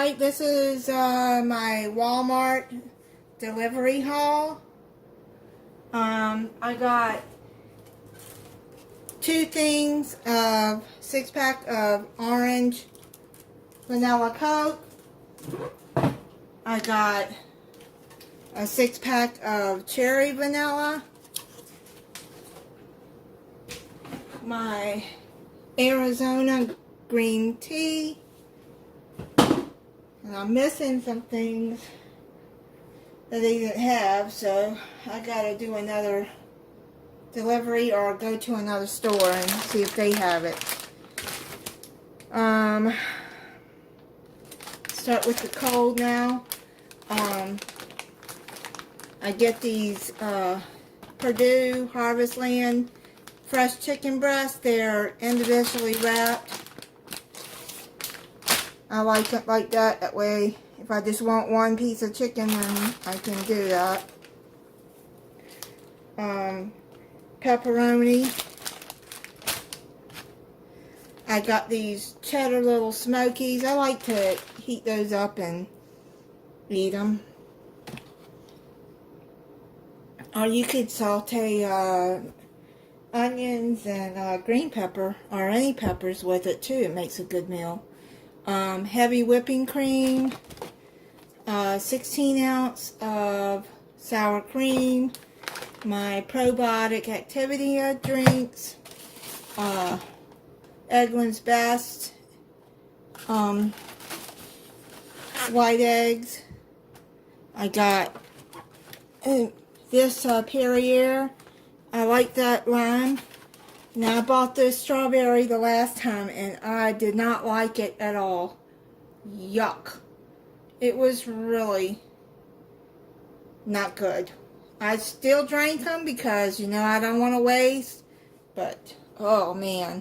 Alright, this is my Walmart delivery haul. I got 2 things of 6-pack of orange vanilla Coke. I got a 6-pack of cherry vanilla. My Arizona green tea. And I'm missing some things that they didn't have, so I gotta do another delivery or go to another store and see if they have it. Start with the cold now. I get these Purdue Harvest Land fresh chicken breasts. They're individually wrapped. I like it like that. That way, if I just want one piece of chicken, then I can do that. Pepperoni. I got these cheddar little smokies. I like to heat those up and eat them. Or you could saute onions and green pepper or any peppers with it too. It makes a good meal. Heavy whipping cream, 16 ounce of sour cream, my probiotic Activia drinks, Eggland's Best, white eggs. I got this Perrier. I like that line. Now, I bought this strawberry the last time, and I did not like it at all. Yuck. It was really not good. I still drank them because, you know, I don't want to waste. But, oh, man.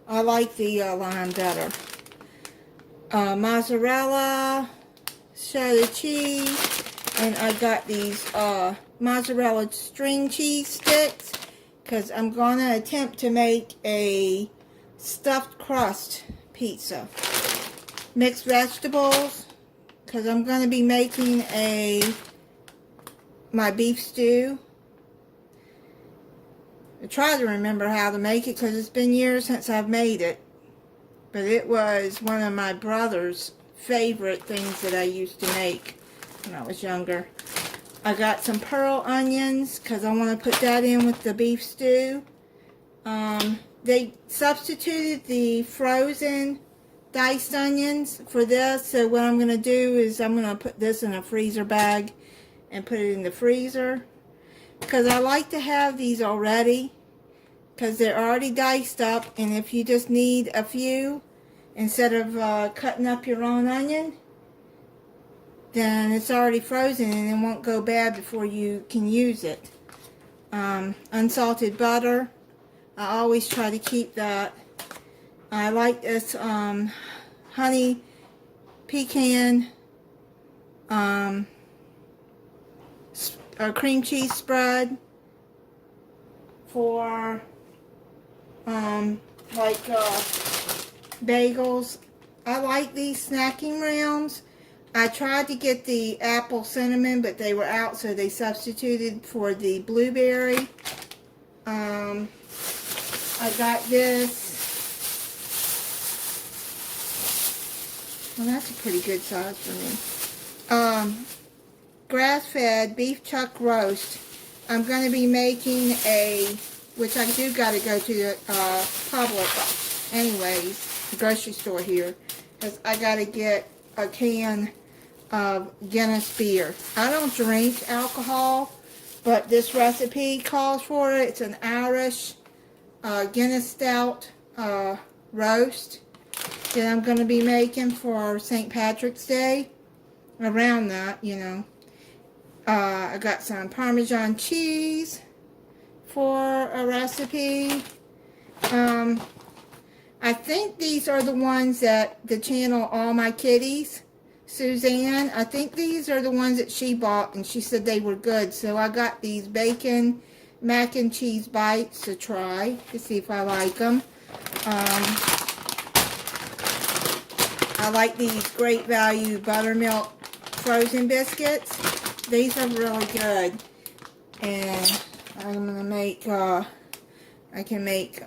I like the lime better. Mozzarella, cheddar cheese, and I got these mozzarella string cheese sticks. Because I'm going to attempt to make a stuffed crust pizza. Mixed vegetables. Because I'm going to be making my beef stew. I try to remember how to make it because it's been years since I've made it. But it was one of my brother's favorite things that I used to make when I was younger. I got some pearl onions because I want to put that in with the beef stew. They substituted the frozen diced onions for this. So what I'm going to do is I'm going to put this in a freezer bag and put it in the freezer. Because I like to have these already. Because they're already diced up. And if you just need a few, instead of cutting up your own onion, then it's already frozen and it won't go bad before you can use it. Unsalted butter. I always try to keep that. I like this honey pecan cream cheese spread for bagels. I like these snacking rounds. I tried to get the apple cinnamon, but they were out, so they substituted for the blueberry. I got this. Well, that's a pretty good size for me. Grass-fed beef chuck roast. I'm going to be making which I do got to go to the Publix anyways, the grocery store here, because I got to get a can of Guinness beer. I don't drink alcohol, but this recipe calls for it. It's an Irish Guinness Stout roast that I'm going to be making for St. Patrick's Day. Around that, you know. I got some Parmesan cheese for a recipe. I think these are the ones that the channel All My Kitties, Suzanne, I think these are the ones that she bought and she said they were good. So I got these bacon mac and cheese bites to try to see if I like them. I like these Great Value buttermilk frozen biscuits. These are really good. And I'm going to make, I can make,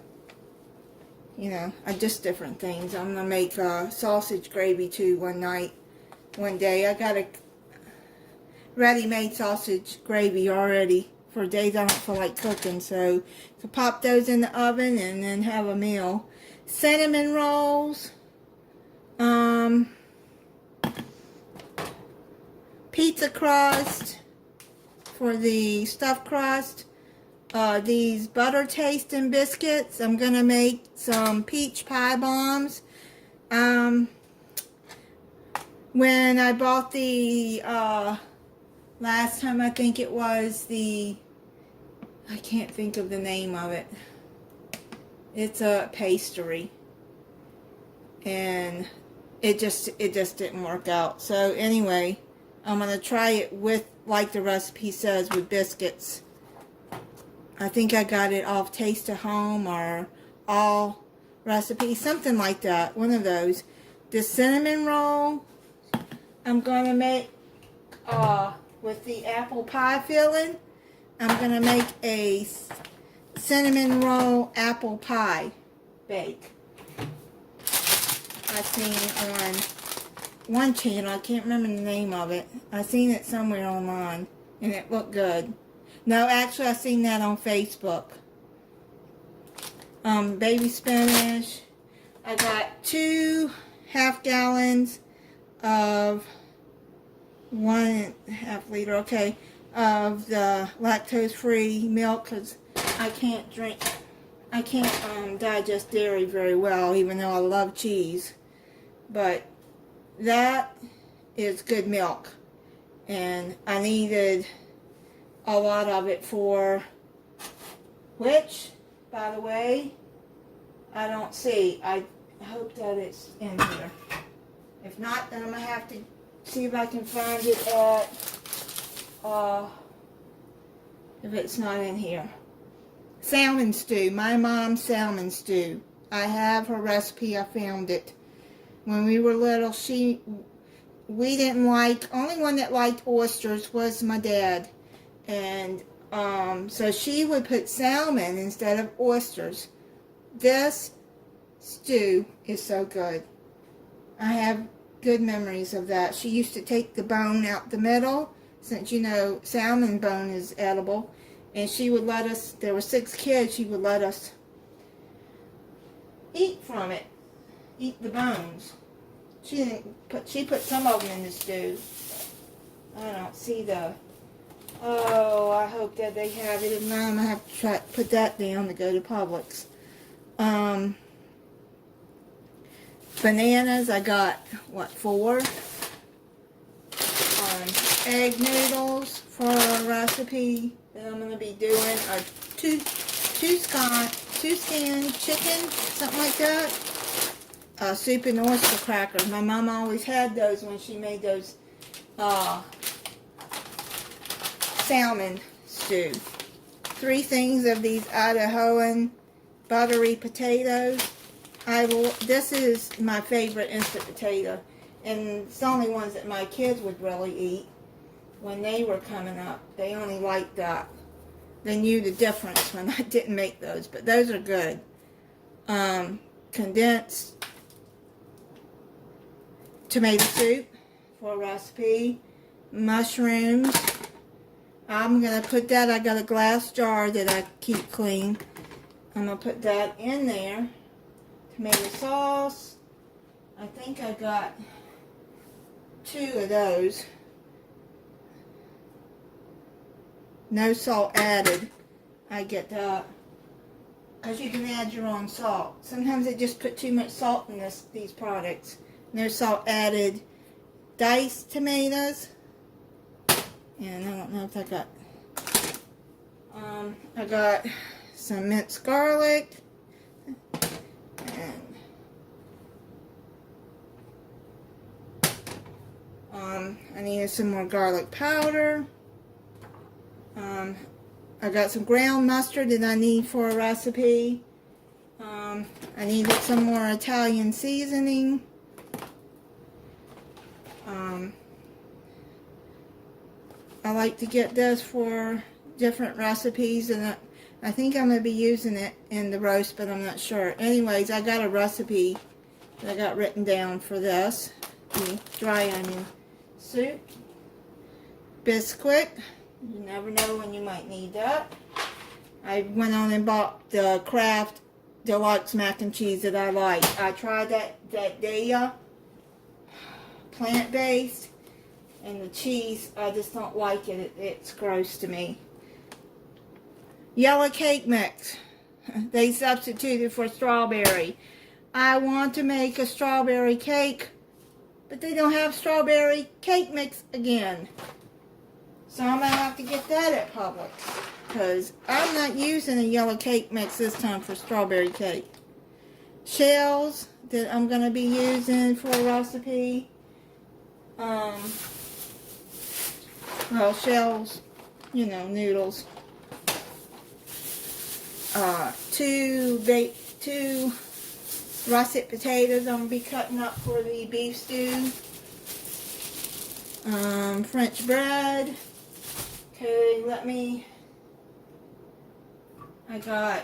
you know, just different things. I'm going to make sausage gravy too one day. I got a ready-made sausage gravy already for days I don't feel like cooking. So pop those in the oven and then have a meal. Cinnamon rolls. Pizza crust for the stuffed crust. These butter tasting biscuits. I'm gonna make some peach pie bombs. When I bought the last time, I think it was I can't think of the name of it. It's a pastry, and it just didn't work out. So anyway, I'm gonna try it with, like the recipe says, with biscuits. I think I got it off Taste of Home or All Recipe, something like that, one of those. The cinnamon roll I'm gonna make with the apple pie filling. I'm gonna make a cinnamon roll apple pie bake. I seen on one channel, I can't remember the name of it. I seen it somewhere online and it looked good. No, actually I seen that on Facebook. Baby spinach. I got 2 half gallons of 1.5 liter, okay, of the lactose-free milk, because I can't digest dairy very well, even though I love cheese. But that is good milk, and I needed a lot of it for, which, by the way, I don't see. I hope that it's in here. If not, then I'm going to have to see if I can find it at, if it's not in here. Salmon stew. My mom's salmon stew. I have her recipe. I found it. When we were little, we didn't like, only one that liked oysters was my dad. And so she would put salmon instead of oysters. This stew is so good. I have good memories of that. She used to take the bone out the middle, since you know salmon bone is edible, and she would let us, there were 6 kids, she would let us eat from it, eat the bones. She put some of them in the stew. I don't see the, oh, I hope that they have it. If not, I'm going to have to try to put that down to go to Publix. Bananas, I got, what, 4? Egg noodles for a recipe that I'm going to be doing. A two skin chicken, something like that. Soup and oyster crackers. My mom always had those when she made those salmon stew. 3 things of these Idahoan buttery potatoes. This is my favorite instant potato, and it's the only ones that my kids would really eat when they were coming up. They only liked that. They knew the difference when I didn't make those, but those are good. Condensed tomato soup for a recipe. Mushrooms. I'm going to put that, I got a glass jar that I keep clean. I'm going to put that in there. Tomato sauce. I think I got 2 of those. No salt added. I get that. Because you can add your own salt. Sometimes they just put too much salt in these products. No salt added. Diced tomatoes. And I don't know if I got some minced garlic. And I needed some more garlic powder. I got some ground mustard that I need for a recipe. I needed some more Italian seasoning. I like to get this for different recipes, and I think I'm going to be using it in the roast, but I'm not sure. Anyways, I got a recipe that I got written down for this. The dry onion soup. Biscuit. You never know when you might need that. I went on and bought the Kraft Deluxe mac and cheese that I like. I tried that day, plant-based, and the cheese, I just don't like it. It's gross to me. Yellow cake mix. They substituted for strawberry. I want to make a strawberry cake, but they don't have strawberry cake mix again. So I'm going to have to get that at Publix, because I'm not using a yellow cake mix this time for strawberry cake. Shells that I'm going to be using for a recipe. Well, shells, you know, noodles. Two russet potatoes I'm going to be cutting up for the beef stew. French bread. Okay, I got,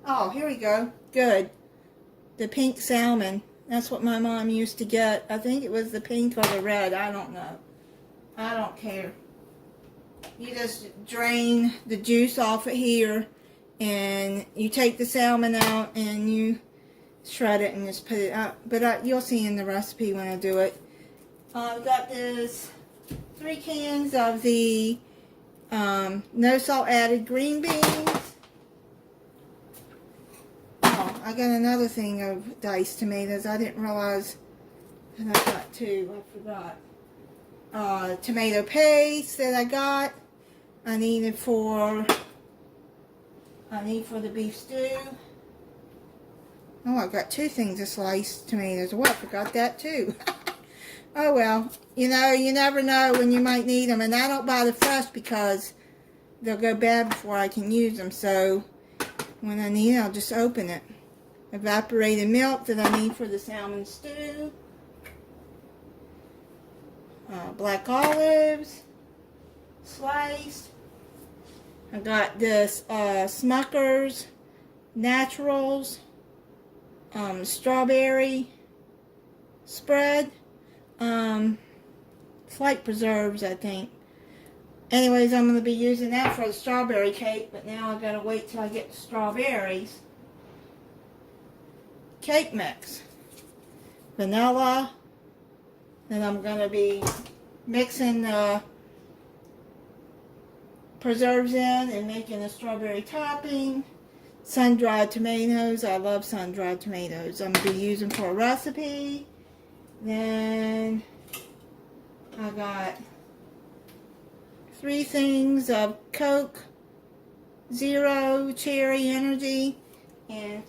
oh, here we go. Good. The pink salmon. That's what my mom used to get. I think it was the pink or the red. I don't know. I don't care. You just drain the juice off of here, and you take the salmon out and you shred it and just put it up. But you'll see in the recipe when I do it. I've got this 3 cans of the no salt added green beans. Oh, I got another thing of diced tomatoes. I didn't realize that I got 2. I forgot. Tomato paste that I got. I need for the beef stew. Oh, I got 2 things of sliced tomatoes. Oh, I forgot that too. Oh well, you know, you never know when you might need them. And I don't buy the fresh because they'll go bad before I can use them. So when I need it, I'll just open it. Evaporated milk that I need for the salmon stew. Black olives, sliced. I got this Smucker's Naturals strawberry spread. Flight preserves, I think. Anyways, I'm going to be using that for the strawberry cake, but now I've got to wait till I get the strawberries. Cake mix. Vanilla. Then I'm going to be mixing the preserves in and making a strawberry topping. Sun-dried tomatoes. I love sun-dried tomatoes. I'm going to be using for a recipe. Then I got 3 things of Coke Zero Cherry Energy and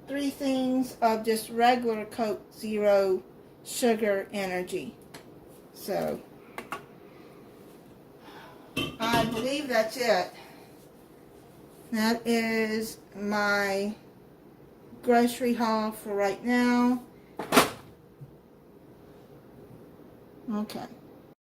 3 things of just regular Coke Zero Sugar Energy. So I believe that's it. That is my grocery haul for right now. Okay.